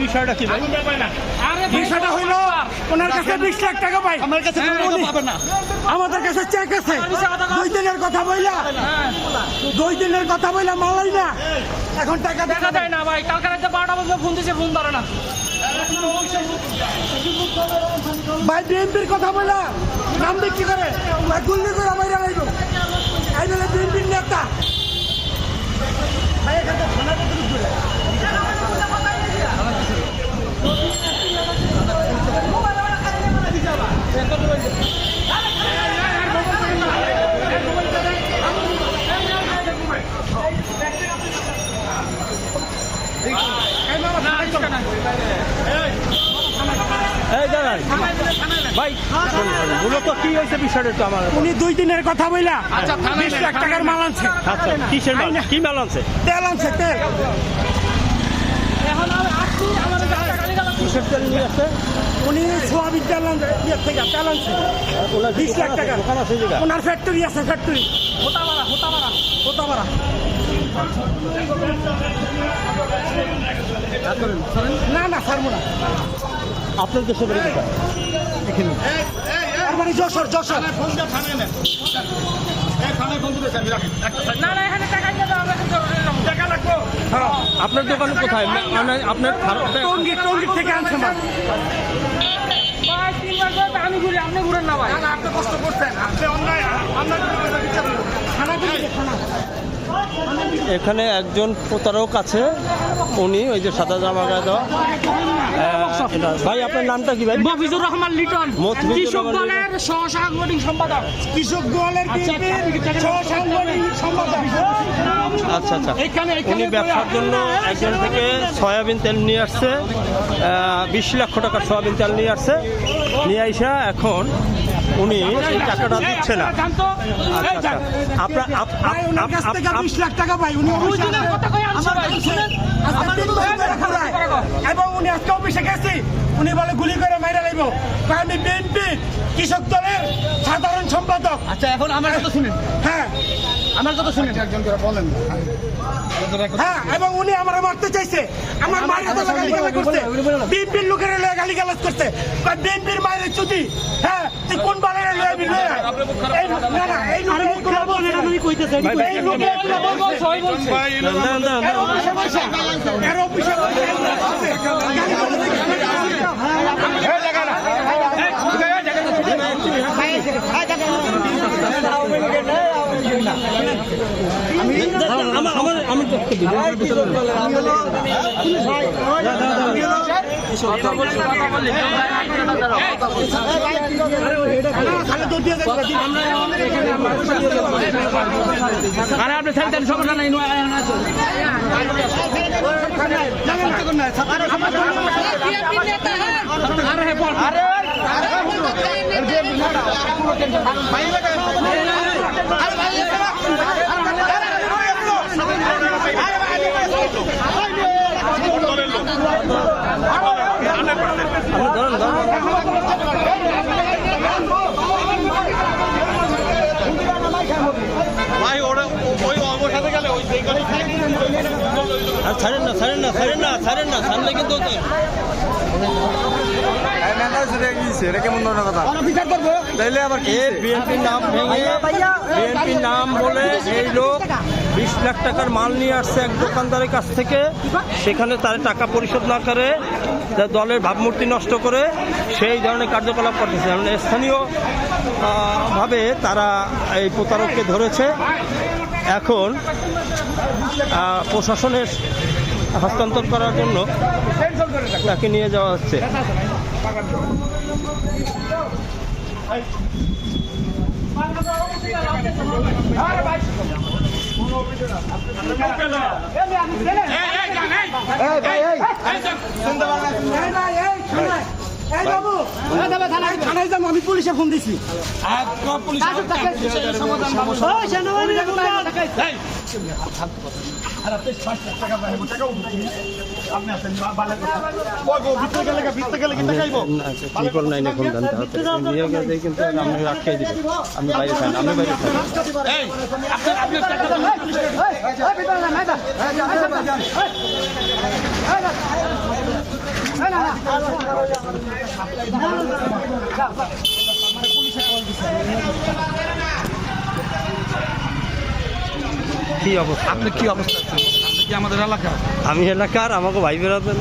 বিষয়টা কি ভাই? বিষয়টা হইল ওনার কাছে 20 লাখ টাকা পাই, আমার কাছে পাবেন না। আমাদের কাছে চেক আছে। 2 দিনের কথা বইলা 2 দিনের কথা বইলা মালাই না, এখন টাকা দেখা যায় না ভাই। কালকে রাতে 12টা পর্যন্ত ফোন দিছে, ফোন ধরে না ভাই। বিএনপির কথা বইলা নাম বিক্রি করে গুল্লি করে বাইরে লাইব, এই বলে বিএনপির নেতা ভাই। এখানে থানা কত দূরে? এই দাঁড়ান ভাই, মূলত কি হয়েছে বিষয়টা একটু আমার। উনি 2 দিনের কথা বইলা 20 লাখ টাকার মাল আনছে। আচ্ছা, কিসের মাল? কি মাল আনছে? তেল আনছে, তেল। এখন আমি আসছি, আমাদের কিসের তেল নিয়ে আসছে? উনি সোয়াবিন তেল আনছে, তেল আনছে 20 লাখ টাকা। দোকান আছে জায়গা? ওনার ফ্যাক্টরি আছে, ফ্যাক্টরি হোতাবাড়া। না না ছাড়বো না। আপনার দেশের বাড়ি কোথায়? এখানে। আর মানে যশোর। না না, এখানে টাকা দিয়ে দাও, টাকা লাগবো। আপনার দোকান কোথায়? মানে আপনার টঙ্গী থেকে আনছে মাল। ভাই 3 মাস ধরে আমি ঘুরি, আপনি ঘুরেন না ভাই। আপনি কষ্ট করছেন, আপনি অন্যায়। এখানে একজন প্রতারক আছে, উনি ওই যে সাদা জামা গায়ে দেওয়া। ভাই আপনার নামটা কি ভাই? মফিজুর রহমান লিটন, কৃষক দলের সহ-সাংগঠনিক সম্পাদক। কৃষক দলের সহ-সাংগঠনিক সম্পাদক। আচ্ছা আচ্ছা, উনি ব্যবসার জন্য একজন থেকে সয়াবিন তেল নিয়ে আসছে, 20 লক্ষ টাকার সয়াবিন তেল নিয়ে আসছে। নিয়ে আইসা এখন উনি এই টাকাটা দিচ্ছে না। আচ্ছা, আপনার ওনার কাছ থেকে 20 লাখ টাকা পাই। উনি এবং উনি আজকে অফিসে গেছি, উনি বলে গুলি করে মাইরা লাইব। আমি বিএনপি কৃষক দলের সাধারণ সম্পাদক। আচ্ছা, এখন আমার কথা শুনেন। হ্যাঁ, আমার কথা শুনেন। একজন করে বলেন। হ্যাঁ, এবং উনি আমার মারতে চাইছে, আমার মায়ের গালিগালাজ করছে, বিএনপির লোকের গালিগালাজ করছে। বিএনপির মায়ের চুতি। হ্যাঁ, তুই কোন বালের না না, এই লোকগুলো বলছে, এই লোকগুলো বলছে, এর অফিসে আপনি থাকতেন সমস্যা নাই। ছাড়েন না, ছাড়লে কিন্তু বিএনপির নাম ভেঙে বিএনপির নাম বলে এই লোক 20 লাখ টাকার মাল নিয়ে আসছে এক দোকানদারের কাছ থেকে। সেখানে তার টাকা পরিশোধ না করে দলের ভাবমূর্তি নষ্ট করে সেই ধরনের কার্যকলাপ করতেছে। মানে স্থানীয় ভাবে তারা এই প্রতারককে ধরেছে। এখন প্রশাসনের হস্তান্তর করার জন্য তাকে নিয়ে যাওয়া হচ্ছে। আমি পুলিশে ফোন দিছি। কি করুন নাই এখন জানতে হবে নিয়ে গেলে কিন্তু আমি রাখিয়ে দিব আমি বাইরে থাকি আমি বাইরে থাকি কি অবস্থা আপনি কি অবস্থা আছেন? আপনি কি আমাদের এলাকা? আমি এলাকার আমাকে ভাই বেড়াতেন